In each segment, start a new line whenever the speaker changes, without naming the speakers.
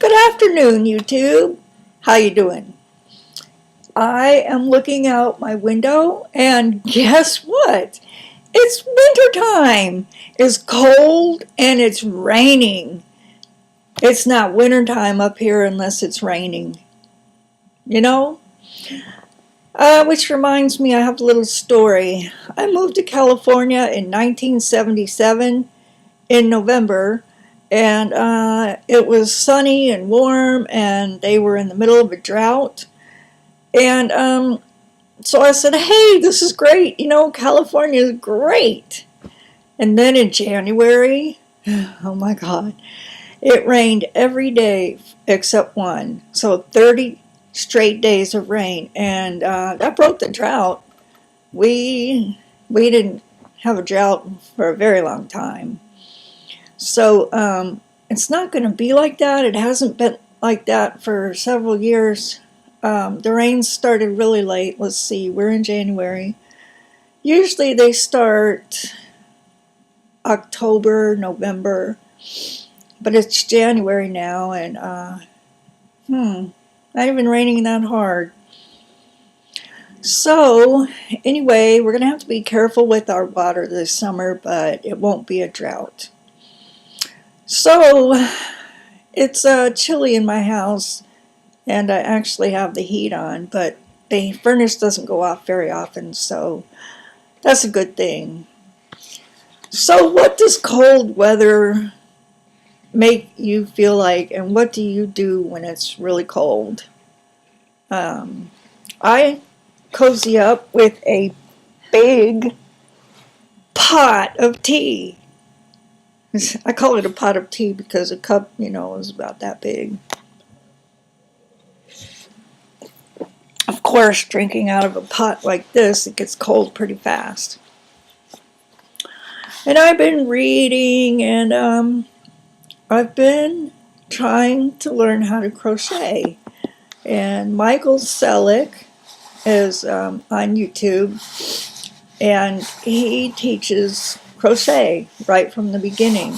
Good afternoon, YouTube. How you doing? I am looking out my window, and guess what? It's winter time. It's cold and it's raining. It's not winter time up here unless it's raining. You know? Which reminds me, I have a little story. I moved to California in 1977 in November. And it was sunny and warm, and they were in the middle of a drought. And so I said, hey, this is great. You know, California is great. And then in January, oh my God, it rained every day except one. So 30 straight days of rain. And that broke the drought. We didn't have a drought for a very long time. So it's not going to be like that. It hasn't been like that for several years. The rains started really late. Let's see, we're in January. Usually they start October, November, but it's January now, and not even raining that hard. So anyway, we're going to have to be careful with our water this summer, but it won't be a drought. So it's chilly in my house, and I actually have the heat on, but the furnace doesn't go off very often, so that's a good thing. So what does cold weather make you feel like, and what do you do when it's really cold? I cozy up with a big pot of tea. I call it a pot of tea because a cup, you know, is about that big. Of course, drinking out of a pot like this, it gets cold pretty fast. And I've been reading, and I've been trying to learn how to crochet. And Michael Selleck is on YouTube, and he teaches crochet right from the beginning,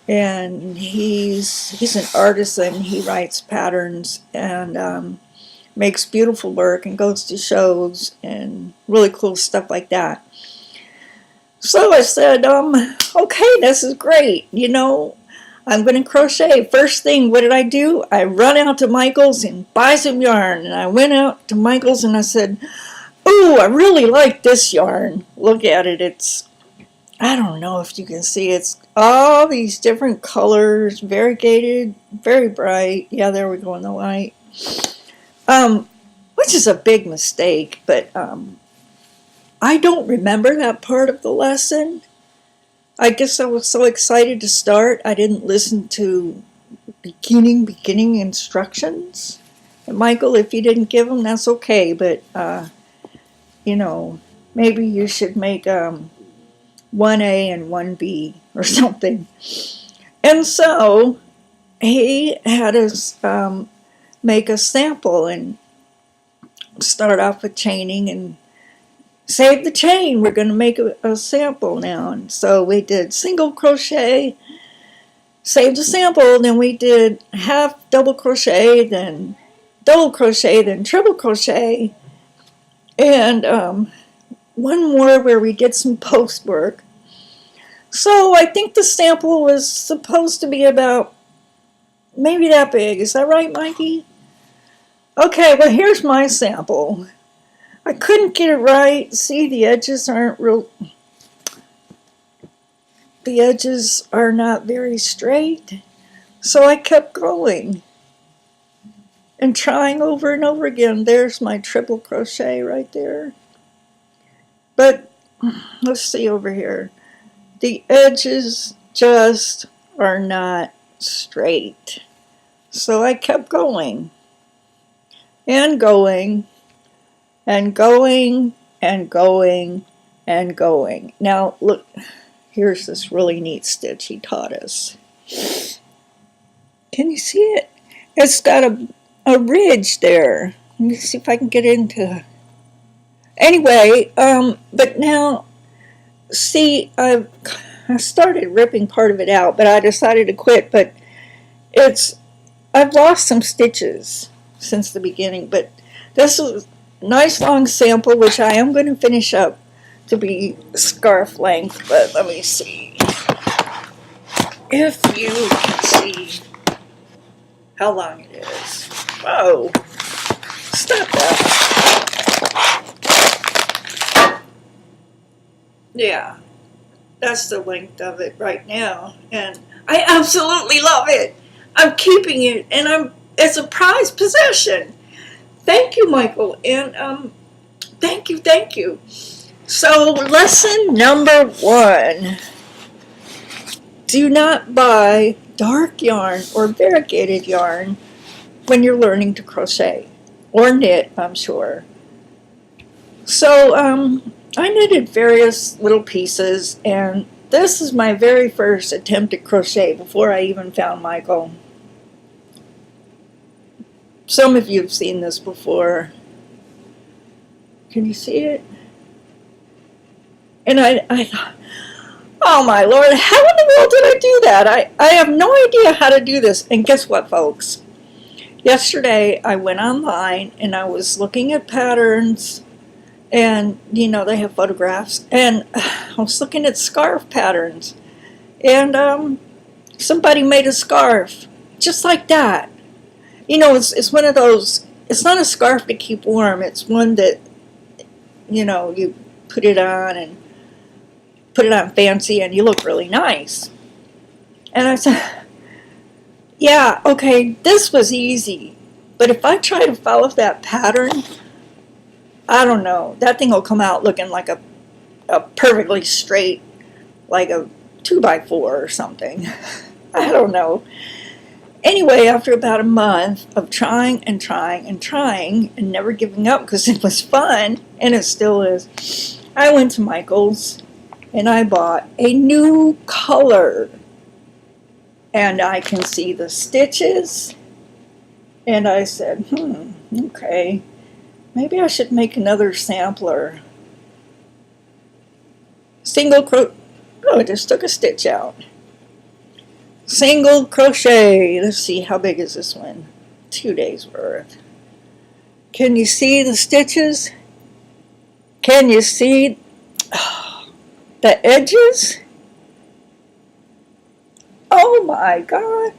and he's an artisan. He writes patterns and makes beautiful work and goes to shows and really cool stuff like that. So I said, okay, this is great, you know, I'm going to crochet. First thing, what did I do? I run out to Michael's and buy some yarn. And I went out to Michael's and I said, ooh, I really like this yarn. Look at it. It's, I don't know if you can see, it's all these different colors, variegated, very bright. Yeah, there we go in the light. Which is a big mistake, but I don't remember that part of the lesson. I guess I was so excited to start, I didn't listen to beginning instructions. And Michael, if you didn't give them, that's okay, but you know, maybe you should make 1A and 1B or something. And so he had us make a sample and start off with chaining and save the chain. We're going to make a sample now. And so we did single crochet, saved the sample, then we did half double crochet, then double crochet, then triple crochet, and one more where we did some post work. So I think the sample was supposed to be about maybe that big. Is that right, Mikey? Okay, well, here's my sample. I couldn't get it right. See, the edges aren't real. The edges are not very straight. So I kept going and trying over and over again. There's my triple crochet right there. But let's see over here. The edges just are not straight. So I kept going and going and going and going and going. Now look, here's this really neat stitch he taught us. Can you see it? It's got a ridge there. Let me see if I can get into. Anyway, but now see, I started ripping part of it out, but I decided to quit. But it's I've lost some stitches since the beginning, but this is a nice long sample, which I am going to finish up to be scarf length, but let me see if you can see how long it is. Whoa, stop that. Yeah, that's the length of it right now, and I absolutely love it. I'm keeping it, and it's a prized possession. Thank you, Michael, and thank you, thank you. So, lesson number 1. Do not buy dark yarn or variegated yarn when you're learning to crochet. Or knit, I'm sure. So, I knitted various little pieces, and this is my very first attempt at crochet before I even found Michael. Some of you have seen this before. Can you see it? And I thought, oh my Lord, how in the world did I do that? I have no idea how to do this. And guess what, folks? Yesterday I went online and I was looking at patterns, and you know, they have photographs, and I was looking at scarf patterns, and somebody made a scarf just like that. You know, it's one of those, it's not a scarf to keep warm, it's one that, you know, you put it on and put it on fancy and you look really nice. And I said, yeah, okay, this was easy, but if I try to follow that pattern, I don't know, that thing will come out looking like a perfectly straight, like a 2x4 or something. I don't know. Anyway, after about a month of trying and trying and trying and never giving up because it was fun, and it still is, I went to Michael's and I bought a new color. And I can see the stitches. And I said, okay, maybe I should make another sampler. Single crochet. Oh, I just took a stitch out. Single crochet. Let's see, how big is this one? 2 days worth. Can you see the stitches? Can you see the edges? Oh my God.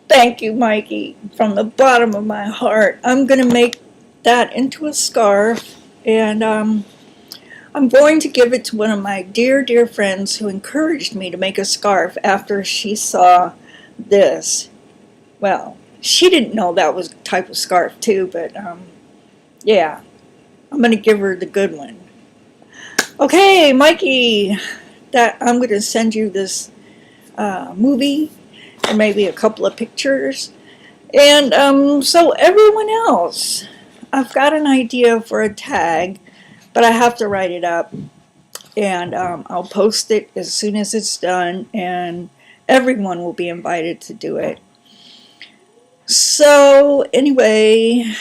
Thank you, Mikey, from the bottom of my heart. I'm going to make that into a scarf, and I'm going to give it to one of my dear, dear friends who encouraged me to make a scarf after she saw this. Well, she didn't know that was a type of scarf too, but yeah, I'm going to give her the good one. Okay, Mikey, I'm going to send you this movie and maybe a couple of pictures. And so everyone else, I've got an idea for a tag, but I have to write it up, and I'll post it as soon as it's done, and everyone will be invited to do it. So anyway,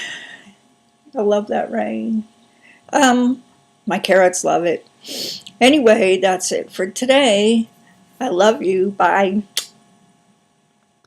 I love that rain. My carrots love it. Anyway, that's it for today. I love you. Bye.